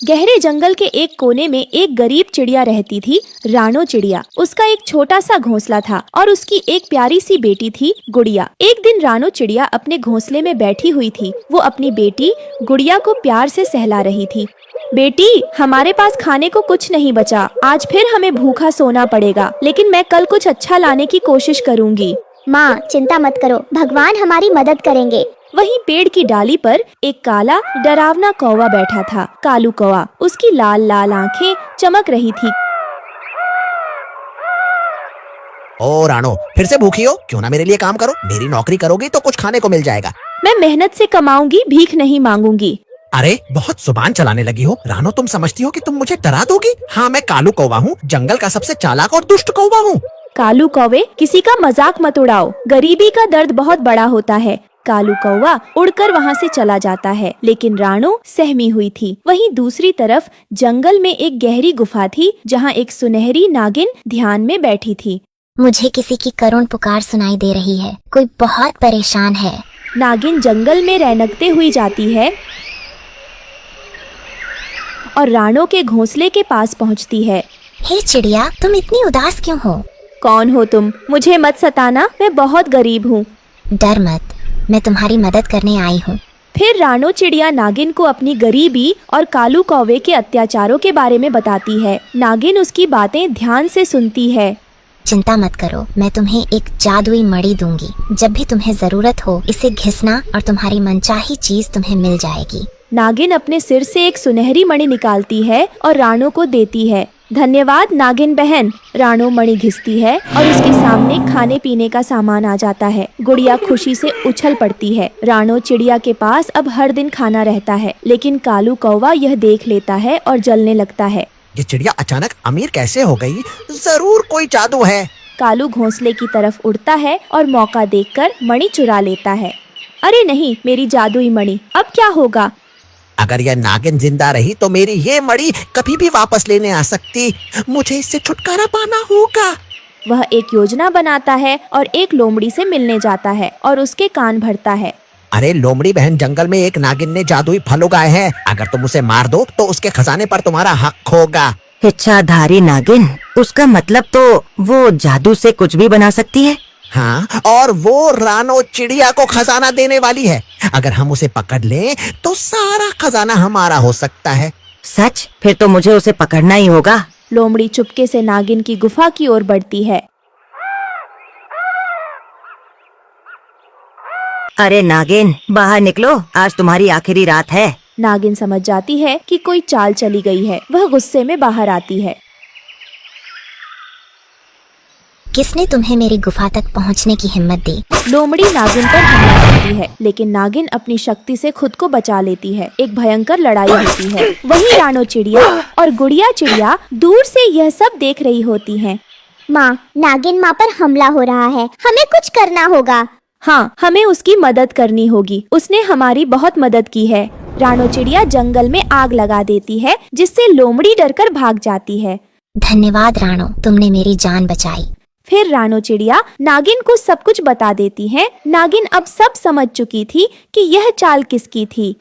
गहरे जंगल के एक कोने में एक गरीब चिड़िया रहती थी, रानो चिड़िया। उसका एक छोटा सा घोंसला था और उसकी एक प्यारी सी बेटी थी, गुड़िया। एक दिन रानो चिड़िया अपने घोंसले में बैठी हुई थी। वो अपनी बेटी गुड़िया को प्यार से सहला रही थी। बेटी, हमारे पास खाने को कुछ नहीं बचा। आज फिर हमें भूखा सोना पड़ेगा, लेकिन मैं कल कुछ अच्छा लाने की कोशिश करूँगी। माँ, चिंता मत करो, भगवान हमारी मदद करेंगे। वहीं पेड़ की डाली पर एक काला डरावना कौवा बैठा था। कालू कौवा, उसकी लाल लाल आंखें चमक रही थी। ओ रानो, फिर से भूखी हो? क्यों ना मेरे लिए काम करो। मेरी नौकरी करोगी तो कुछ खाने को मिल जाएगा। मैं मेहनत से कमाऊंगी, भीख नहीं मांगूंगी। अरे, बहुत जुबान चलाने लगी हो रानो। तुम समझती हो कि तुम मुझे डरा दोगी? हाँ, मैं कालू कौवा हूँ, जंगल का सबसे चालाक और दुष्ट कौवा हूँ। कालू कौवे, किसी का मजाक मत उड़ाओ। गरीबी का दर्द बहुत बड़ा होता है। कालू कौवा उड़कर वहाँ से चला जाता है, लेकिन रानो सहमी हुई थी। वहीं दूसरी तरफ जंगल में एक गहरी गुफा थी, जहाँ एक सुनहरी नागिन ध्यान में बैठी थी। मुझे किसी की करुण पुकार सुनाई दे रही है। कोई बहुत परेशान है। नागिन जंगल में रैनकते हुई जाती है और रानो के घोंसले के पास पहुँचती है। हे चिड़िया, तुम इतनी उदास क्यों हो? कौन हो तुम? मुझे मत सताना, मैं बहुत गरीब हूँ। डर मत, मैं तुम्हारी मदद करने आई हूँ। फिर रानो चिड़िया नागिन को अपनी गरीबी और कालू कौवे के अत्याचारों के बारे में बताती है। नागिन उसकी बातें ध्यान से सुनती है। चिंता मत करो, मैं तुम्हें एक जादुई मणि दूंगी। जब भी तुम्हें जरूरत हो, इसे घिसना और तुम्हारी मनचाही चीज तुम्हें मिल जाएगी। नागिन अपने सिर से एक सुनहरी मणि निकालती है और रानो को देती है। धन्यवाद नागिन बहन। रानो मणि घिसती है और उसके सामने खाने पीने का सामान आ जाता है। गुड़िया खुशी से उछल पड़ती है। रानो चिड़िया के पास अब हर दिन खाना रहता है, लेकिन कालू कौवा यह देख लेता है और जलने लगता है। ये चिड़िया अचानक अमीर कैसे हो गई? जरूर कोई जादू है। कालू घोंसले की तरफ उड़ता है और मौका देखकर मणि चुरा लेता है। अरे नहीं, मेरी जादुई मणि, अब क्या होगा? अगर यह नागिन जिंदा रही तो मेरी ये मणि कभी भी वापस लेने आ सकती। मुझे इससे छुटकारा पाना होगा। वह एक योजना बनाता है और एक लोमड़ी से मिलने जाता है और उसके कान भरता है। अरे लोमड़ी बहन, जंगल में एक नागिन ने जादुई फल उगाए हैं। अगर तुम उसे मार दो तो उसके खजाने पर तुम्हारा हक होगा। इच्छाधारी नागिन, उसका मतलब तो वो जादू से कुछ भी बना सकती है। हाँ, और वो रानो चिड़िया को खजाना देने वाली है। अगर हम उसे पकड़ लें तो सारा खजाना हमारा हो सकता है। सच? फिर तो मुझे उसे पकड़ना ही होगा। लोमड़ी चुपके से नागिन की गुफा की ओर बढ़ती है। अरे नागिन, बाहर निकलो, आज तुम्हारी आखिरी रात है। नागिन समझ जाती है कि कोई चाल चली गई है। वह गुस्से में बाहर आती है। किसने तुम्हें मेरी गुफा तक पहुंचने की हिम्मत दी? लोमड़ी नागिन पर हमला करती है, लेकिन नागिन अपनी शक्ति से खुद को बचा लेती है। एक भयंकर लड़ाई होती है। वहीं रानो चिड़िया और गुड़िया चिड़िया दूर से यह सब देख रही होती हैं। माँ, नागिन माँ पर हमला हो रहा है, हमें कुछ करना होगा। हाँ, हमें उसकी मदद करनी होगी। उसने हमारी बहुत मदद की है। रानो चिड़िया जंगल में आग लगा देती है, जिससे लोमड़ी डरकर भाग जाती है। धन्यवाद रानो, तुमने मेरी जान बचाई। फिर रानो चिड़िया नागिन को सब कुछ बता देती है। नागिन अब सब समझ चुकी थी कि यह चाल किसकी थी।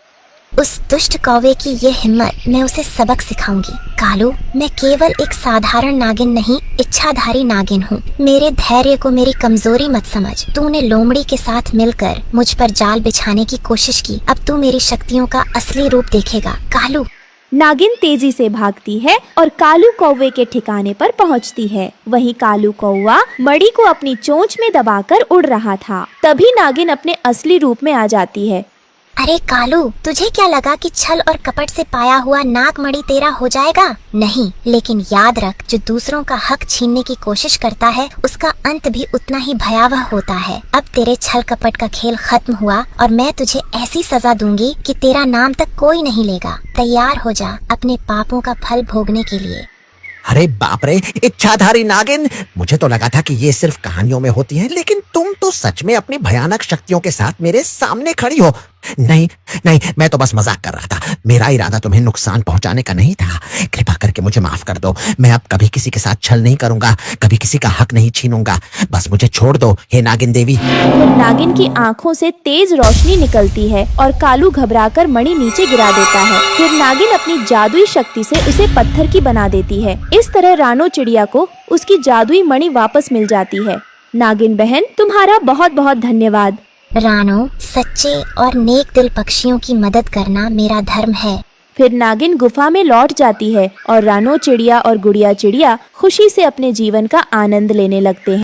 उस दुष्ट कौवे की ये हिम्मत, मैं उसे सबक सिखाऊंगी। कालू, मैं केवल एक साधारण नागिन नहीं, इच्छाधारी नागिन हूँ। मेरे धैर्य को मेरी कमजोरी मत समझ। तूने लोमड़ी के साथ मिलकर मुझ पर जाल बिछाने की कोशिश की। अब तू मेरी शक्तियों का असली रूप देखेगा। कालू। नागिन तेजी से भागती है और कालू कौवे के ठिकाने पर पहुंचती है। वहीं कालू कौवा मणि को अपनी चोंच में दबाकर उड़ रहा था। तभी नागिन अपने असली रूप में आ जाती है। अरे कालू, तुझे क्या लगा कि छल और कपट से पाया हुआ नाग मणि तेरा हो जाएगा? नहीं, लेकिन याद रख, जो दूसरों का हक छीनने की कोशिश करता है, उसका अंत भी उतना ही भयावह होता है। अब तेरे छल कपट का खेल खत्म हुआ और मैं तुझे ऐसी सजा दूंगी कि तेरा नाम तक कोई नहीं लेगा। तैयार हो जा अपने पापों का फल भोगने के लिए। अरे बाप रे, इच्छाधारी नागिन! मुझे तो लगा था कि ये सिर्फ कहानियों में होती है, लेकिन तुम तो सच में अपनी भयानक शक्तियों के साथ मेरे सामने खड़ी हो। नहीं नहीं, मैं तो बस मजाक कर रहा था। मेरा इरादा तुम्हें नुकसान पहुंचाने का नहीं था। कृपा करके मुझे माफ कर दो। मैं अब कभी किसी के साथ छल नहीं करूंगा, कभी किसी का हक नहीं छीनूंगा। बस मुझे छोड़ दो हे नागिन देवी। फिर नागिन की आंखों से तेज रोशनी निकलती है और कालू घबराकर मणि नीचे गिरा देता है। फिर नागिन अपनी जादुई शक्ति से उसे पत्थर की बना देती है। इस तरह रानो चिड़िया को उसकी जादुई मणि वापस मिल जाती है। नागिन बहन, तुम्हारा बहुत बहुत धन्यवाद। रानो, सच्चे और नेक दिल पक्षियों की मदद करना मेरा धर्म है। फिर नागिन गुफा में लौट जाती है और रानो चिड़िया और गुड़िया चिड़िया खुशी से अपने जीवन का आनंद लेने लगते हैं।